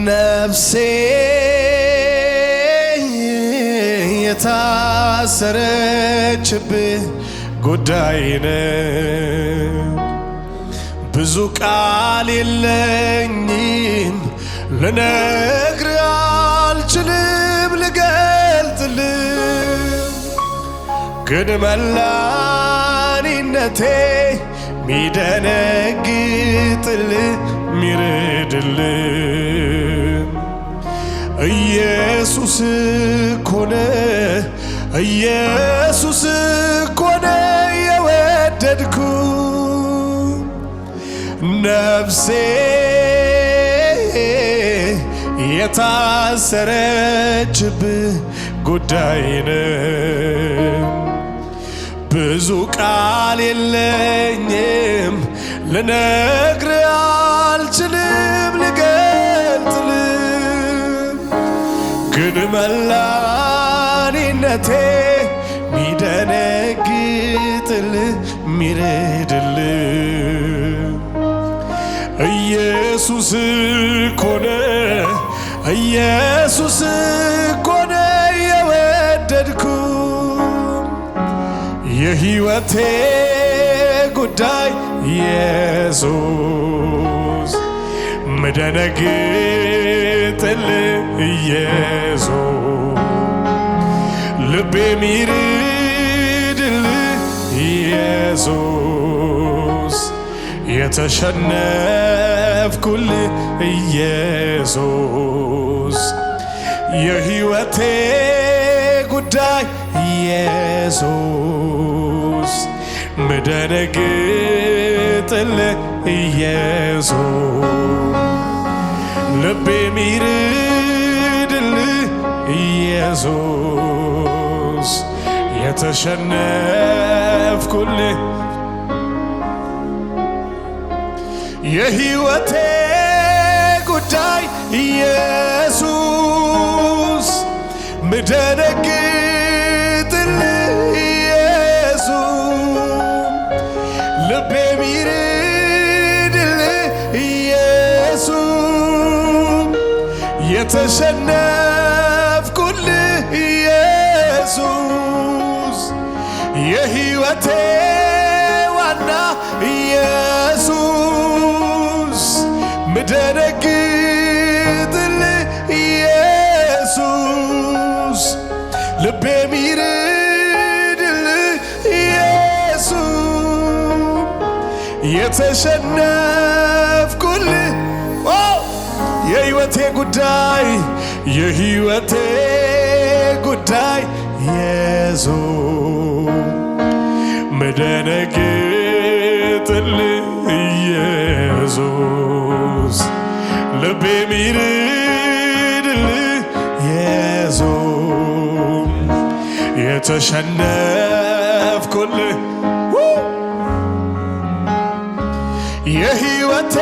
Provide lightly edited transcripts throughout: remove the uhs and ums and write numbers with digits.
ነፍሴ የታሰረችብህ ጉዳይ ነው። ብዙ ቃል የለኝም ልነግርህ አልችልም ልገልጥልህ ግን መላኒነቴ ሚደነግጥልህ ሚረድልህ ኢየሱስ እኮ ነው ኢየሱስ እኮ ነው የወደድኩህ ነፍሴ የታሰረችብህ ጉዳይ ነው። ብዙ ቃል የለኝም ልነግርህ አልችልም ልገልጥልህ ግን መላኒነቴ ሚደነግጥልህ ሚረድልህ ኢየሱስ እኮ ነው ኢየሱስ እኮ ነው የወደድኩህ የሕይወቴ ጉዳይ ኢየሱስ ምደነግጥልህ ኢየሱስ ልቤ ሚርድልህ ኢየሱስ የተሸነፍኩልህ ኢየሱስ የሕይወቴ ጉዳይ ኢየሱስ ምደነግጥልህ ኢየሱስ ልቤ ሚርድልህ ኢየሱስ የተሸነፍኩልህ የሕይወቴ ጉዳይ ኢየሱስ ምደነግጥልህ ኢየሱስ ልቤ ሚርድልህ ኢየሱስ የተሸነፍኩልህ ኢየሱስ የሕይወቴ ዋና ኢየሱስ ምደነግጥልህ ኢየሱስ ልቤ ሚርድልህ ኢየሱስ የተሸነፍኩልህ የሕይወቴ ጉዳይ የሕይወቴ ጉዳይ ኢየሱስ ምደነግጥልህ ኢየሱስ ልቤ ሚርድልህ ኢየሱስ የተሸነፍኩልህ የሕይወቴ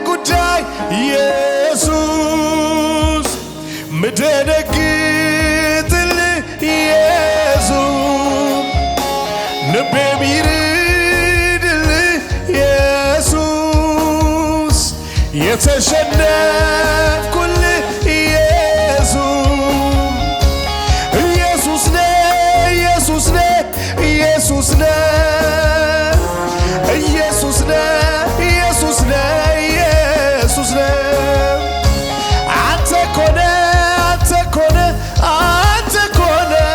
ጉዳይ ኢየሱስ ምደነግጥልህ ኢየሱስ ልቤ ሚርድልህ ኢየሱስ የተሸነፍኩልህ ኢየሱስ ኢየሱስ ነህ ኢየሱስ ነህ ኢየሱስ ነህ ኢየሱስ ነህ ኢየሱስ ነህ ኢየሱስ ነህ አንተ እኮ ነህ አንተ እኮ ነህ አንተ እኮ ነህ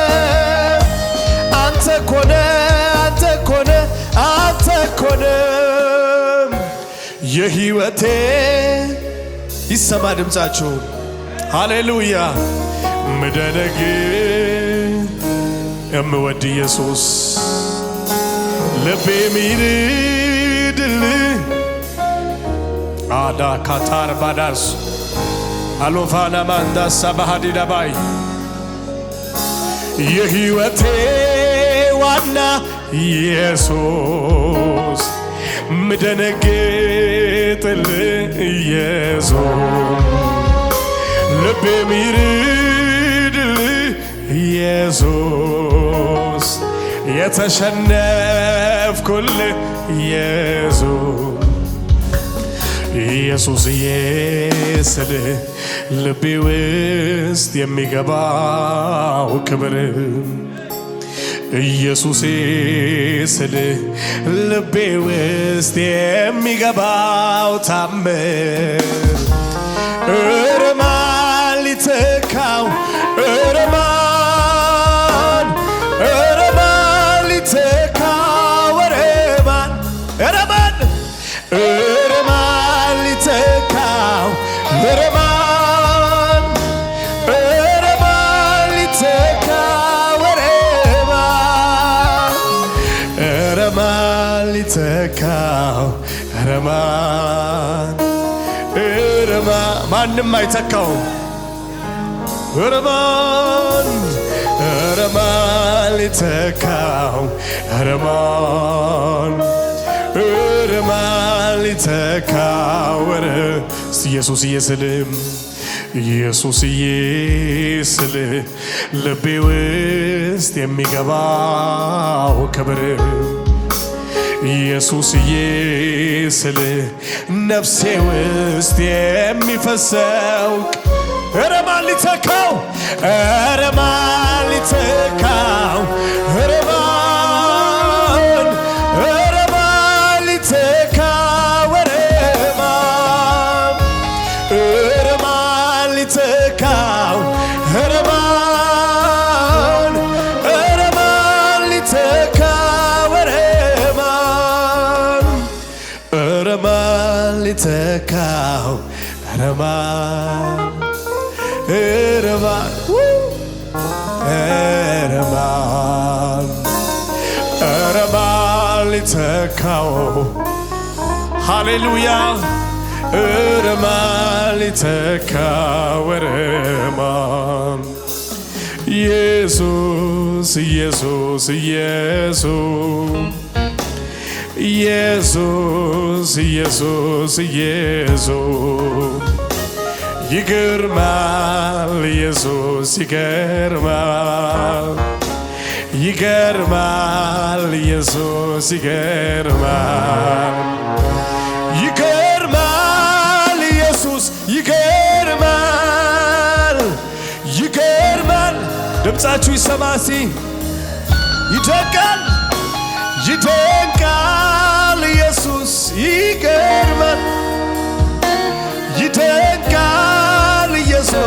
አንተ እኮ ነህ አንተ እኮ ነህ አንተ እኮ ነህ የሕይወቴ ይሰማ ድምፃችሁ ሃሌሉያ ምደነግ የምወድ ኢየሱስ ልቤ ሚርድልህ አዳ ካታር ባዳስ አሎፋና ማንዳሳ ባህዲዳባይ የሕይወቴ ዋና ኢየሱስ ምደነግጥልህ ኢየሱስ ልቤ ሚርድልህ ኢየሱስ የተሸነፍኩልህ ኢየሱስ ኢየሱስዬ ስል ልቤ ውስጥ የሚገባው ክብር ኢየሱሴ ስል ልቤ ውስጥ የሚገባው ታምር ኧረ ማን ሊተካው ኧረ ማን ሊተካው ኧረ ማን ሊተካው ኧረ ማን ሊተካው ኧረ ማን ሊተካው ኧረ ማን ማንም አይተካውም ኧረ ማን ሊተካው ኧረ ማን ሊተካው ኧረ ኢየሱስዬ ስል ኢየሱስዬ ስል ልቤ ውስጥ የሚገባው ክብር ኢየሱስዬ ስል ነፍሴ ውስጥ የሚፈሰው ኧረ ማን ሊተካው ኧረ ማን ሊተካው ኧረ ማን ሊተካው ኧረ ማን ሊተካው ኧረ ማን ሊተካው ኧረ ማን ሊተካው ኧረ ማን ሊተካው ሃሌሉያ ኧረ ማን ሊተካው ኧረ ማን ኢየሱስ ኢየሱስ ኢየሱስ ኢየሱስ ኢየሱስ ይገርማል ኢየሱስ ይገርማል ይገርማል ኢየሱስ ይገርማል ይገርማል ኢየሱስ ይገርማል ይገርማል ድምፃችሁ ይሰማ እስቲ ይደንቃል ይደንቃል ኢየሱስ ይገርማል ይደንቃል ኢየሱስ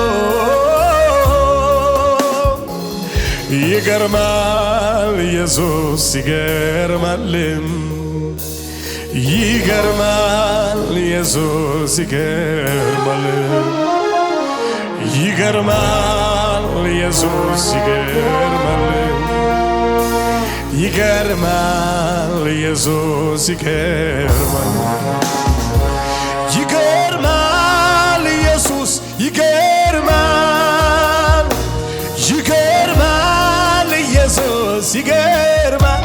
ይገርማል ኢየሱስ ይገርማል ይገርማል ኢየሱስ ይገርማል ይገርማል ኢየሱስ ይገርማል ይገርማል ኢየሱስ ይገርማል ይገርማል ኢየሱስ ይገርማል ይገርማል ኢየሱስ ይገርማል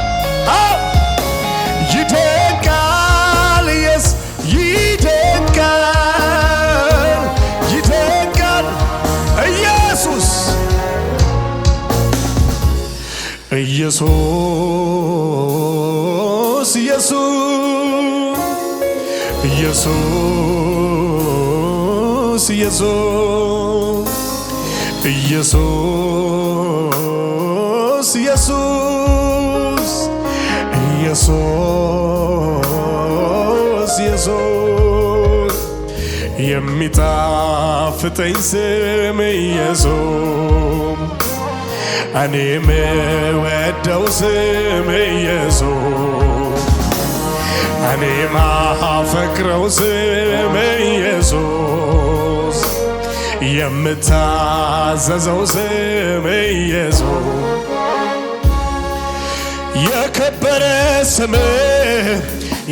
ይደንቃል ኢየሱስ ይደንቃል ይደንቃል ኢየሱስ ኢየሱስ ኢየሱስ ኢየሱስ ኢየሱስ ኢየሱስ ኢየሱስ የሚጣፍጠኝ ስም ኢየሱስ እኔ የምወደው ስም ኢየሱስ እኔ ማፈቅረው ስም ኢየሱስ የምታዘዘው ስም ኢየሱስ የከበረ ስም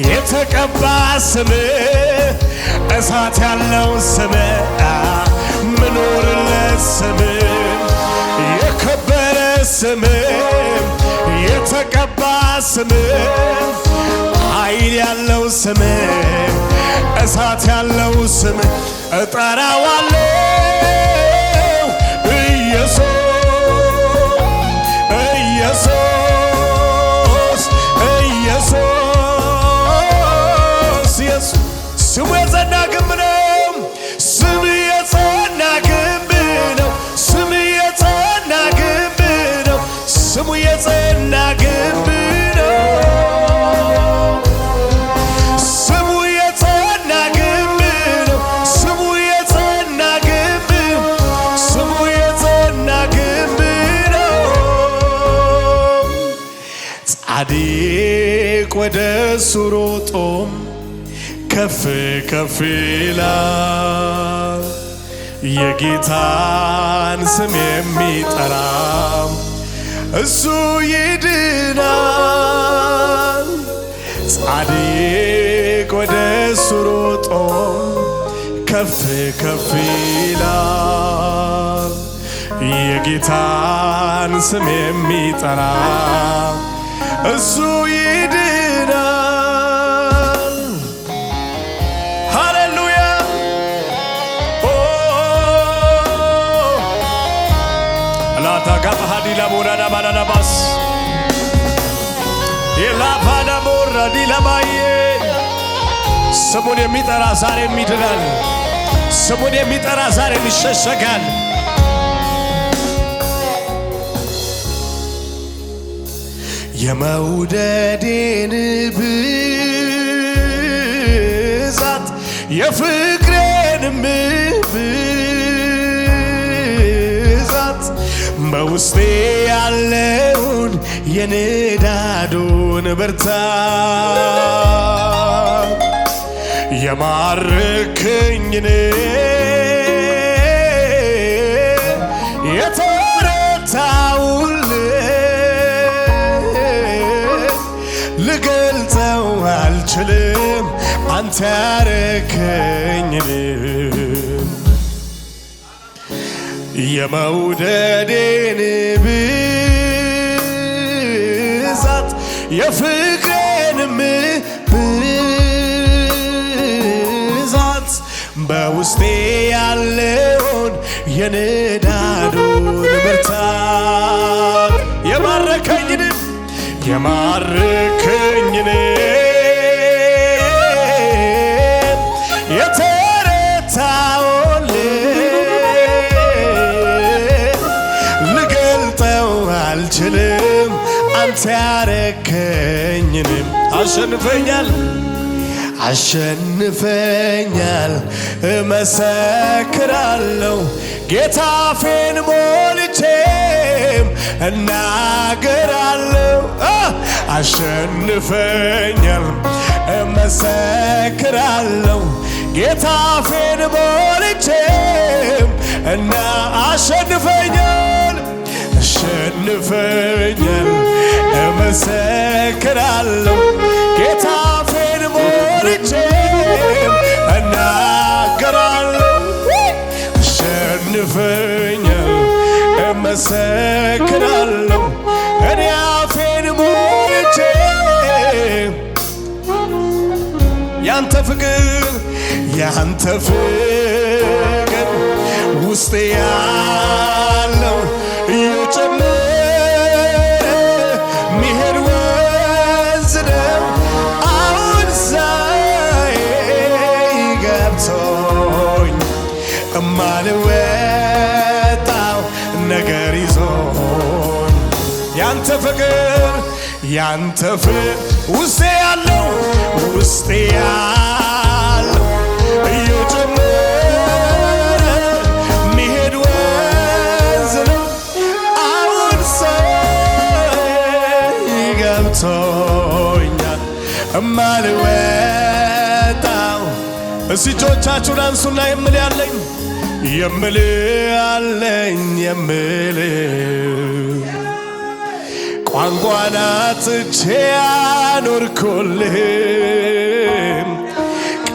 የተቀባ ስም እሳት ያለው ስም ምኖርለት ስም የከበረ ስም የተቀባ ስም ኃይል ያለው ስም እሳት ያለው ስም እጠራዋለሁ ኢየሱስ ኢየሱስ ኢየሱስ ኢየሱስ ስሙ የጸና ጻድቅ ወደሱ ሮጦ ከፍ ከፍ ይላል። የጌታን ስም የሚጠራ እሱ ይድናል። ጻድቅ ወደሱ ሮጦ ከፍ ከፍ ይላል። የጌታን ስም የሚጠራ እሱ ይድናል። ሃሌሉያ ላታጋፋሃዲ ላቦራዳ ባላዳባስ የላፋዳ ቦራዲ ለባዬ ስሙን የሚጠራ ዛሬም ይድናል። ስሙን የሚጠራ ዛሬም ይሸሸጋል። የመውደዴን ብዛት የፍቅሬንም ብዛት በውስጤ ያለውን የንዳዱን ብርታት የማረከኝን የተረታውን ልገልጸው አልችልም አንተ ያረከኝን የመውደዴን ብዛት የፍቅሬንም ብዛት በውስጤ ያለውን የንዳዱን ብርታት የማረከኝን የተረታውን ልገልጠው አልችልም አንተ ያረከኝን አሸንፈኛል እመሰክራለሁ ጌታ አፌን ሞልቼም እናገራለሁ አሸንፈኛል እመሰክራለሁ ጌታ አፌን ሞልቼም አሸንፈኛል እመሰክራለሁ ጌታ አፌን ሞልቼም እናገራለሁ አሸንፈኛል እመሰክራለሁ እኔ አፌን ሞልቼ ያንተ ፍቅር ውስጤ ያለው እየጨመረ ሚሄድ ወንዝ ነው አሁን ገብቶኝ እማልወጣው ነገር ይዞኝ ያንተ ፍቅር ውስጤ ያለው እየጨመረ ሚሄድ ወንዝ ነው አሁን ገብቶኛል እማልወጣው። እስቲ እጆቻችሁን አንሱና የምል ቋንቋን አጥቼ ያኖርኩልህ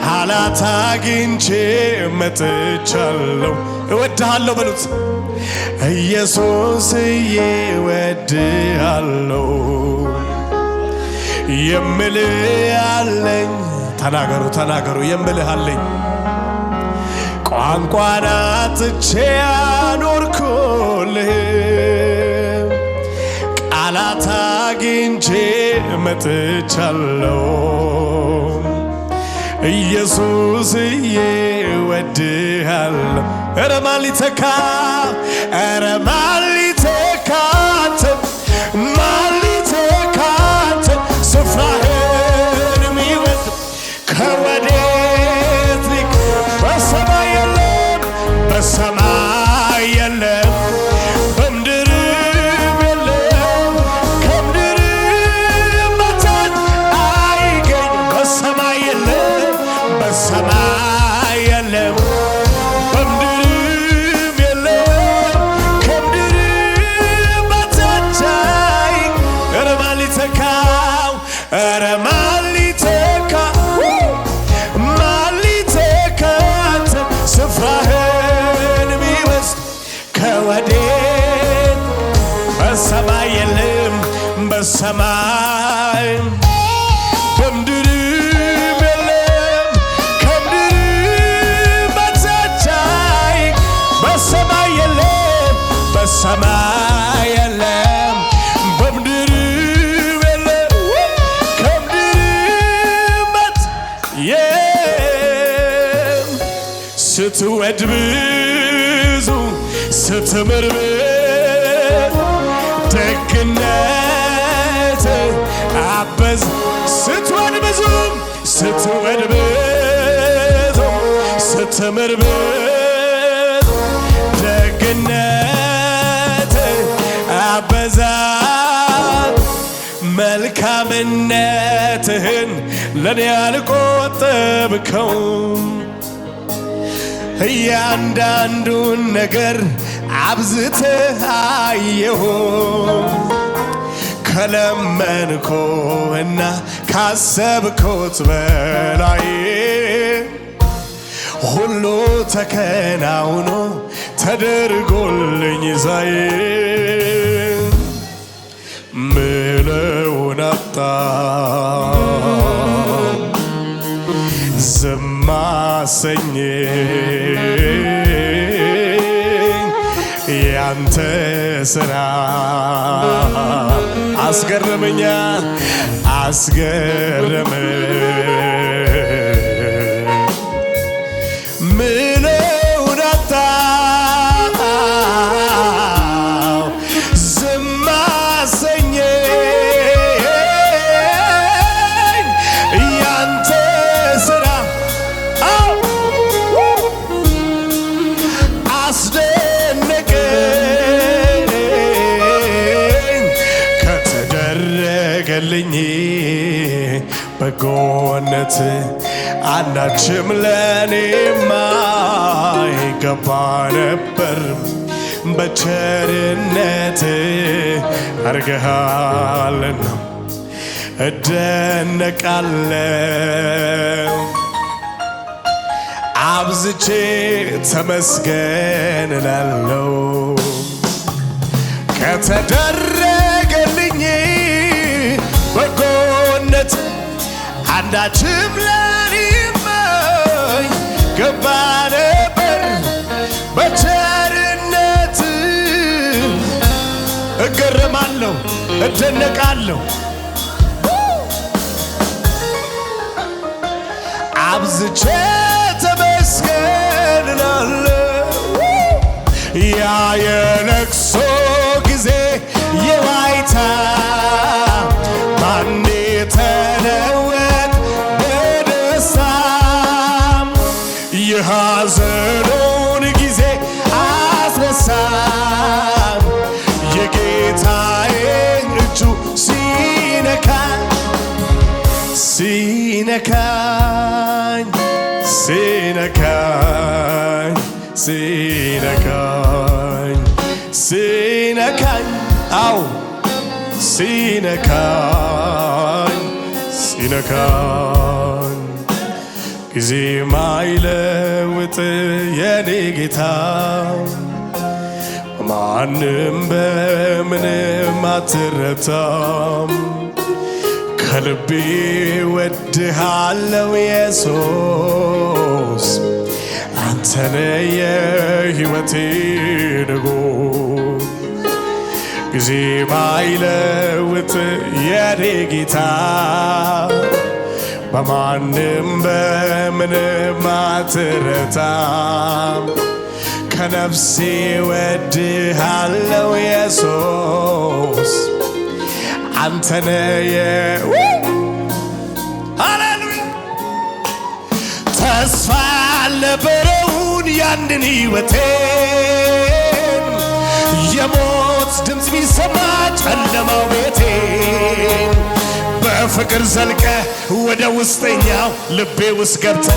ቃላት አግኝቼ መጥቻለሁ። እወድሃለሁ በሉት ኢየሱስዬ እወድሃለሁ የምልህ አለኝ። ተናገሩ የምልህ አለኝ ቋንቋን አጥቼ ያኖርኩልህ ቃላት አግኝቼ መጥቻለሁ ኢየሱስዬ እወድሃለሁ። ኧረ ማን ሊተካ አንተ ስፍራህን የሚወድ ከወዴት ሊቅ በሰማይ የለም በምድርም የለም ከምድርም በሰማይ በምድርም የለም ከምድር በታች በሰማይ የለም በሰማይ የለም በምድርም የለም ከምድር በታች ስትወድ ብዙ ስትምር ደግነት አበዝ ስትወድ ብዙ ስትወድ ብዙ ስትምር ደግነት አበዛል መልካምነትህን ለኔ አልቆጠብከውም እያንዳንዱን ነገር አብዝተህ አየሁ ከለመንኩና ካሰብኩት በላይ ሁሉ ተከናውኖ ተደርጎልኝ ዛሬ ምለውን አጣሁ ዝም አሰኘኝ ያንተ ሥራ አስገረመኛ ምለውን አጣሁ ዝም አሰኘኝ ያንተ ሥራ አስደነቀኝ ከተደረገልኝ በጎነት አንዳችም ለኔማ አይገባ ነበር በቸርነት አርገሃልና እደነቃለሁ አብዝቼ ተመስገን እላለሁ ከተደረገልኝ በጎነት አንዳችም ለኔማ አይገባ ነበር በቸርነት እገረማለሁ እደነቃለሁ አብዝቼ ተመስገን እላለሁ ያ የለቅሶ ጊዜ የዋይታ ባንዴ ተለወጠ በደስታ የሐዘኑን ጊዜ አስረሳም የጌታዬን እጁ ሲነካኝ አው ሲነካኝ ጊዜ ማይለውጥ የኔ ጌታ ማንም በምንም አትረታም ከልቤ ወድሃለው ኢየሱስ አንተነ የሕይወቴ ንጉሥ ጊዜ ማይለውጥ የኔ ጌታ በማንም በምንም አትረታም ከነፍሴ ወድሃለው ኢየሱስ አንተነ ሃሌሉያ ተስፋ ያልነበረውን ያንን ሕይወቴን የሞት ድምፅ ቢሰማ ጨለማው ቤቴን በፍቅር ዘልቀ ወደ ውስጠኛው ልቤ ውስጥ ገብተ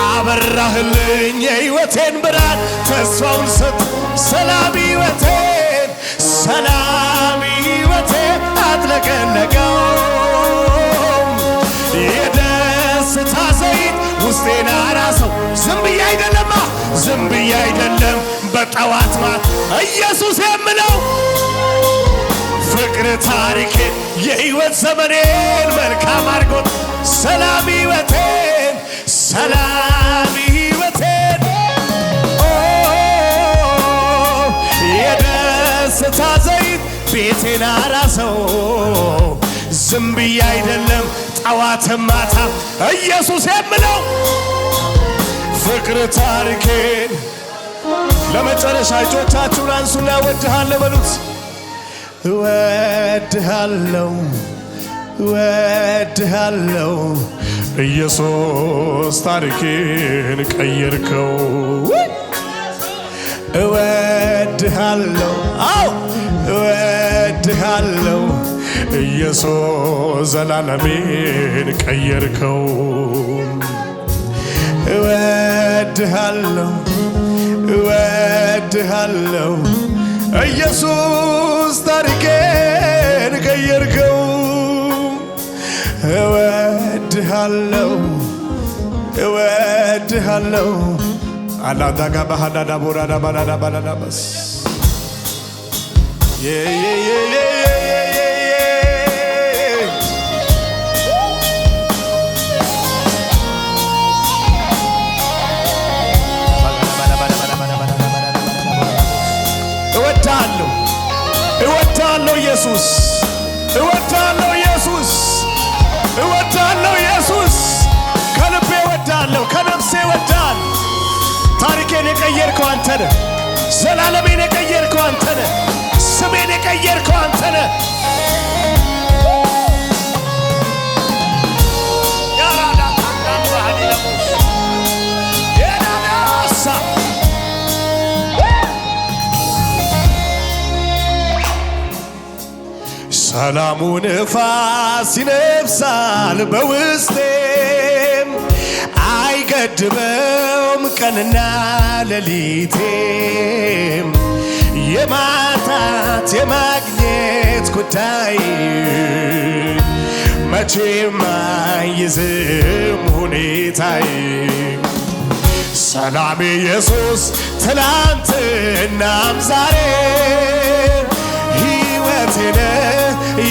አበራህልኝ የሕይወቴን ብርሃን ተስፋውን ሰጥ ሰላም ሕይወቴን አጥለቀለቀው የደስታ ዘይት ውስጤን አራሰው ዝም ብዬ አይደለም በጠዋት ማት ኢየሱስ የምለው ፍቅር ታሪኬን የሕይወት ዘመኔን መልካም አድርጎት ሰላም ሕይወቴን ሰላም ሕይወቴን የደስታ ዘይት ቤቴን አራሰው ዝም ብዬ አይደለም ጠዋትም ማታ ኢየሱስ የምለው ፍቅር ታሪኬን ለመጨረሻ እጆቻችሁን አንሱና እወድሃለሁ በሉት። እወድሃለሁ እወድሃለሁ ኢየሱስ ታሪኬን ቀየርከው። እወድሃለሁ አዎ እወድሃለሁ ኢየሱስ ዘላለሜን ቀየርከው። እወድሃለሁ እወድሃለሁ ኢየሱስ ታሪኬን ቀየርከው። እወድሃለሁ እወድሃለሁ አላዳጋ ባህዳዳ ቦራዳ ባላዳ ባላዳበስ እወድሃለሁ ኢየሱስ እወድሃለሁ ኢየሱስ እወድሃለሁ ኢየሱስ ከልቤ እወድሃለሁ ከነፍሴ እወድሃለሁ። ታሪኬን የቀየርከው አንተ ነህ። ዘላለሜን የቀየርከው አንተ ነህ። ስሜን የቀየርከው አንተ ነህ። ሰላሙ ንፋስ ይነፍሳል በውስጤም አይገድበውም ቀንና ሌሊቴም የማጣት የማግኘት ጉዳይ መቼም አይዝም ሁኔታዬ። ሰላም ኢየሱስ ትላንትናም ዛሬ ሕይወቴን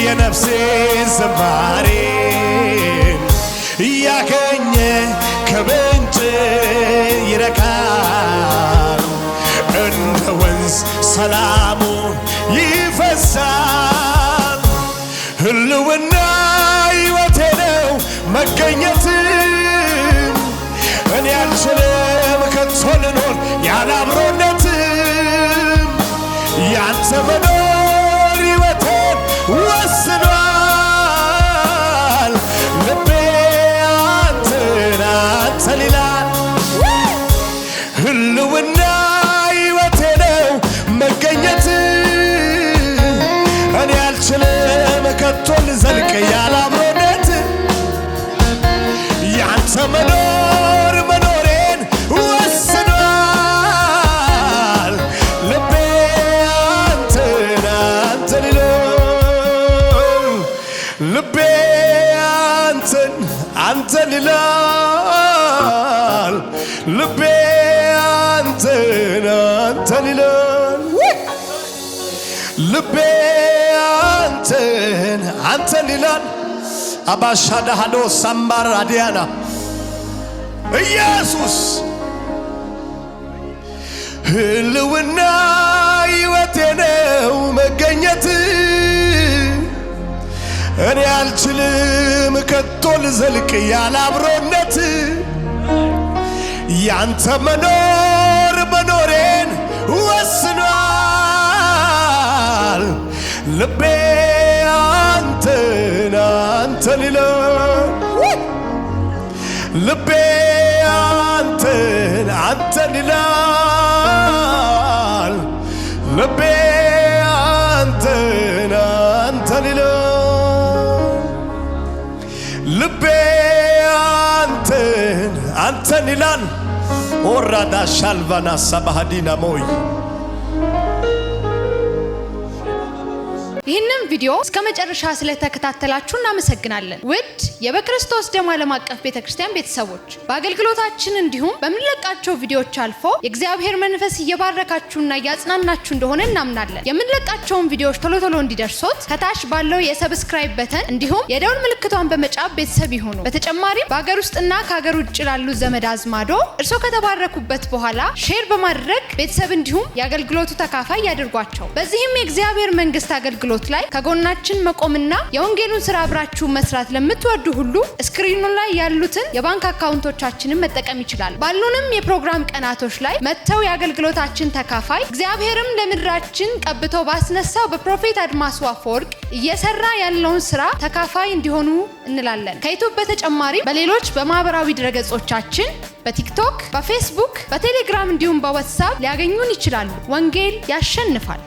የነፍሴ ዝማሬ ያገኘ ከምንጭ ይረካል እንደ ወንዝ ሰላሙ ይፈሳል። ህልውና ሕይወቴ ነው መገኘት እኔ አልችልም ከቶ ልኖር ያለ አብሮነት ያንተ መኖር ሕይወቴን ወስኗል። ልቤ አንተን አንተን ይላል። ህልውና ሕይወቴ ነው መገኘት እኔ አልችልም ከቶ ልዘልቅ ያለ አብሮነት ያንተ መኖር መኖሬን ወስኗል። ልቤ አንተን አንተን ይላል። ልቤ አንተን አንተን ይላል። ልቤ አንተን አንተን ይላል። ልቤ አንተን አንተን ይላል። አባሻዳሃዶ ሳምባር አዲያና ኢየሱስ ህልውና ሕይወቴ ነው መገኘት እኔ አልችልም ከቶ ልዘልቅ ያለ አብሮነት ያንተ መኖር መኖሬን ወስኗል። ልቤ አንተን አንተን ይላል። ልቤ አንተን አንተን ይላል። ልቤ አንተን አንተን ይላል። ልቤ አንተን አንተን ይላል። ኦራዳ ሻልቫና ሳባሃዲና ሞይ ይህንን ቪዲዮ እስከ መጨረሻ ስለተከታተላችሁ እናመሰግናለን። ውድ የበክርስቶስ ደም ዓለም አቀፍ ቤተክርስቲያን ቤተሰቦች በአገልግሎታችን እንዲሁም በምንለቃቸው ቪዲዮዎች አልፎ የእግዚአብሔር መንፈስ እየባረካችሁና እያጽናናችሁ እንደሆነ እናምናለን። የምንለቃቸውን ቪዲዮዎች ቶሎ እንዲደርሶት ከታች ባለው የሰብስክራይብ በተን እንዲሁም የደውል ምልክቷን በመጫን ቤተሰብ ይሁኑ። በተጨማሪም በአገር ውስጥና ከሀገር ውጭ ላሉ ዘመድ አዝማዶ እርሶ ከተባረኩበት በኋላ ሼር በማድረግ ቤተሰብ እንዲሁም የአገልግሎቱ ተካፋይ ያድርጓቸው። በዚህም የእግዚአብሔር መንግስት አገልግሎት ላይ ከጎናችን መቆምና የወንጌሉን ስራ አብራችሁ መስራት ለምትወዱ ሁሉ ስክሪኑ ላይ ያሉትን የባንክ አካውንቶቻችንን መጠቀም ይችላል። ባሉንም የፕሮግራም ቀናቶች ላይ መተው የአገልግሎታችን ተካፋይ እግዚአብሔርም ለምድራችን ቀብቶ ባስነሳው በፕሮፌት አድማሱ አፈወርቅ እየሰራ ያለውን ስራ ተካፋይ እንዲሆኑ እንላለን። ከዩቲዩብ በተጨማሪ በሌሎች በማህበራዊ ድረገጾቻችን በቲክቶክ፣ በፌስቡክ፣ በቴሌግራም እንዲሁም በዋትስአፕ ሊያገኙን ይችላሉ። ወንጌል ያሸንፋል።